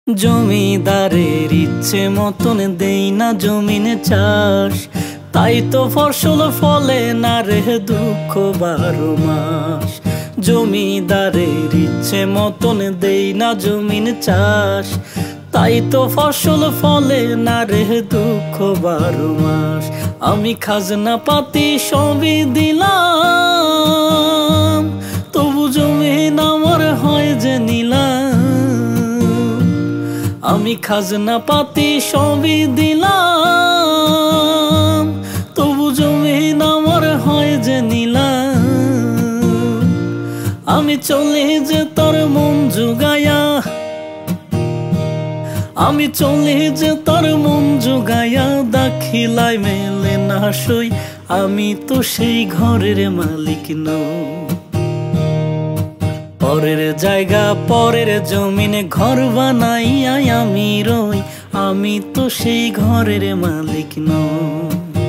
জমিদারের ইচ্ছে মতন দেই না জমিনে চাষ, তাই তো ফসল ফলে না রে দুঃখ 12 মাস। জমিদারের ইচ্ছে মতন দেই না জমিন চাষ, তাই তো ফসল ফলে না রে দুঃখ 12 মাস। আমি খাজনা পাতি সবই দিলাম, তবু জমিন আমার হয় যে নিলাম। আমি খাজনা পাতি সবই দিলাম, তবু জমিন আমার হয় যে নিলাম। আমি চলে যে তোর মন জুগায়া, আমি চলে যে তোর মন জুগায়া, দাখিলায় মেলে না সই, আমি তো সেই ঘরের মালিক নই। পরের জায়গা পরের জমিনে ঘর বানাইয়া আমি রই, আমি তো সেই ঘরের মালিক নই।